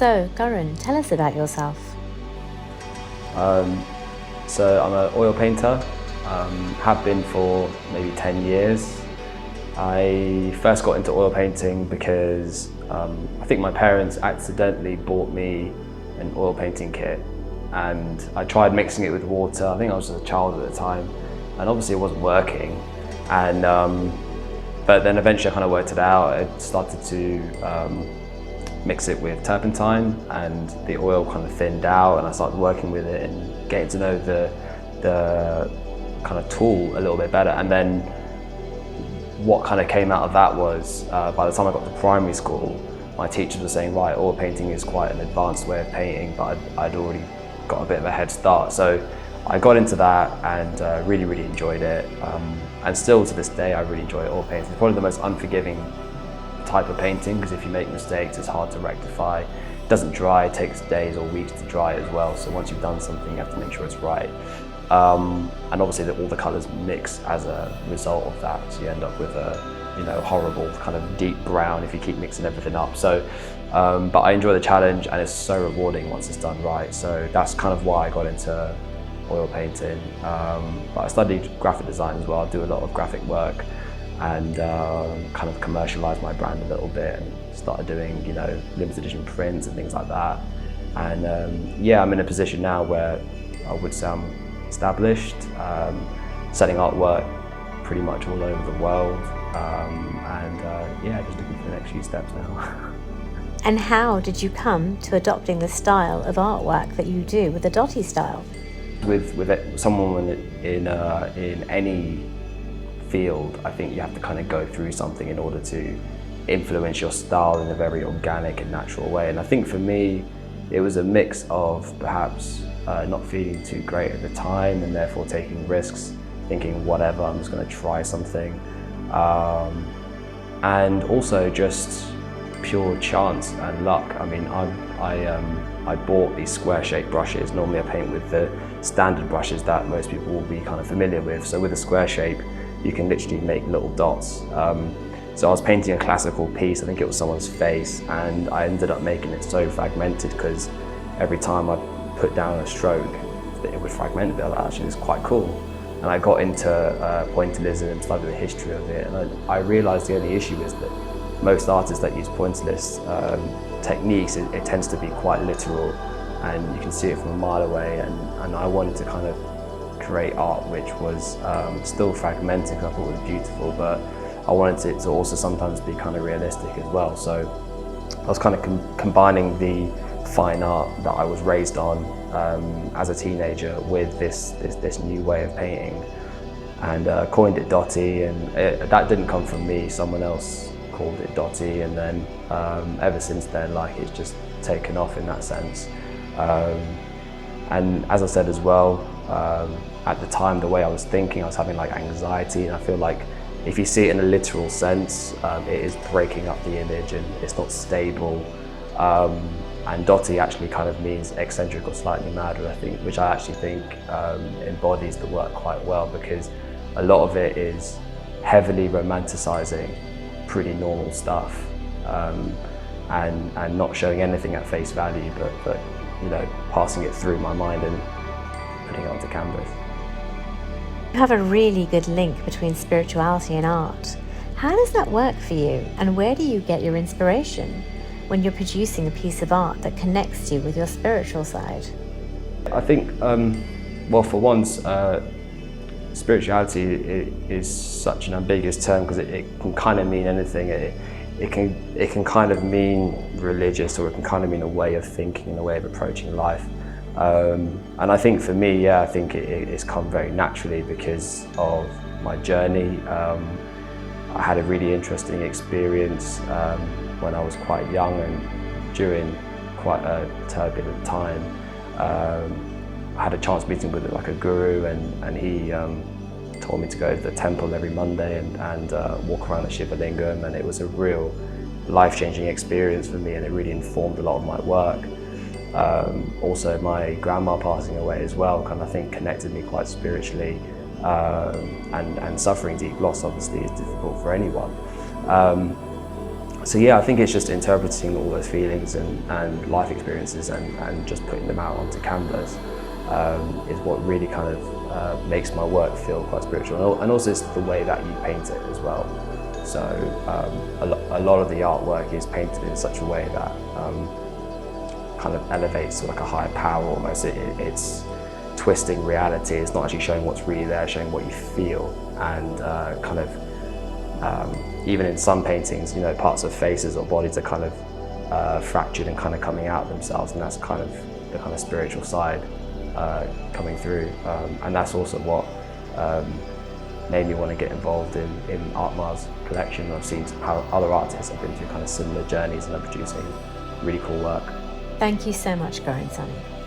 So, Karun, tell us about yourself. So I'm an oil painter, have been for maybe 10 years. I first got into oil painting because I think my parents accidentally bought me an oil painting kit, and I tried mixing it with water. I think I was just a child at the time, and obviously it wasn't working. And but then eventually I kind of worked it out. I started to mix it with turpentine, and the oil kind of thinned out, and I started working with it and getting to know the kind of tool a little bit better. And then what kind of came out of that was by the time I got to primary school, my teachers were saying, right, oil painting is quite an advanced way of painting, but I'd already got a bit of a head start. So I got into that and really enjoyed it. And still to this day, I really enjoy oil painting. It's probably the most unforgiving type of painting, because if you make mistakes, it's hard to rectify. It doesn't dry, it takes days or weeks to dry as well. So once you've done something, you have to make sure it's right. And obviously all the colours mix as a result of that. So you end up with a horrible kind of deep brown if you keep mixing everything up. So, but I enjoy the challenge, and it's so rewarding once it's done right. So that's kind of why I got into oil painting. But I studied graphic design as well. I do a lot of graphic work, and kind of commercialised my brand a little bit, and started doing limited edition prints and things like that. And yeah, I'm in a position now where I would say I'm established, selling artwork pretty much all over the world, and yeah, just looking for the next few steps now. And how did you come to adopting the style of artwork that you do with the Dotty style? With someone in any field, I think you have to kind of go through something in order to influence your style in a very organic and natural way. And I think for me, it was a mix of perhaps not feeling too great at the time, and therefore taking risks, thinking whatever, I'm just going to try something, and also just pure chance and luck. I mean, I bought these square-shaped brushes. Normally I paint with the standard brushes that most people will be kind of familiar with. So with a square shape, you can literally make little dots. So I was painting a classical piece, I think it was someone's face, and I ended up making it so fragmented because every time I put down a stroke, it would fragment a bit. Actually, it's quite cool. And I got into pointillism and studied the history of it, and I realised the only issue is that most artists that use pointillist techniques, it tends to be quite literal, and you can see it from a mile away. And I wanted to kind of create art which was still fragmented, because I thought it was beautiful, but I wanted it to also sometimes be kind of realistic as well. So I was kind of combining the fine art that I was raised on as a teenager with this new way of painting, and coined it Dotty. And that didn't come from me, someone else called it Dotty, and then ever since then, like, it's just taken off in that sense. And as I said as well, at the time, the way I was thinking, I was having like anxiety, and I feel like if you see it in a literal sense, it is breaking up the image and it's not stable. And Dotty actually kind of means eccentric or slightly mad, which I actually think embodies the work quite well, because a lot of it is heavily romanticizing pretty normal stuff, and not showing anything at face value, but passing it through my mind and putting it onto canvas. You have a really good link between spirituality and art. How does that work for you, and where do you get your inspiration when you're producing a piece of art that connects you with your spiritual side? I think, well, for once, spirituality is such an ambiguous term, because it can kind of mean anything. It can kind of mean religious, or it can kind of mean a way of thinking and a way of approaching life. And I think for me, yeah, I think it's come very naturally because of my journey. I had a really interesting experience when I was quite young and during quite a turbulent time. I had a chance meeting with like a guru, and he told me to go to the temple every Monday and walk around the Shiva Lingam, and it was a real life-changing experience for me, and it really informed a lot of my work. Also, my grandma passing away as well kind of, I think, connected me quite spiritually, and suffering deep loss obviously is difficult for anyone. So yeah, I think it's just interpreting all those feelings and life experiences and just putting them out onto canvas is what really kind of makes my work feel quite spiritual. And also it's the way that you paint it as well. So a lot of the artwork is painted in such a way that kind of elevates to like a higher power almost. It's twisting reality. It's not actually showing what's really there, showing what you feel. And kind of even in some paintings, you know, parts of faces or bodies are kind of fractured and kind of coming out of themselves, and that's kind of the kind of spiritual side coming through. And that's also what made me want to get involved in Artma's collection. I've seen how other artists have been through kind of similar journeys and are producing really cool work. Thank you so much, Karun, Soni.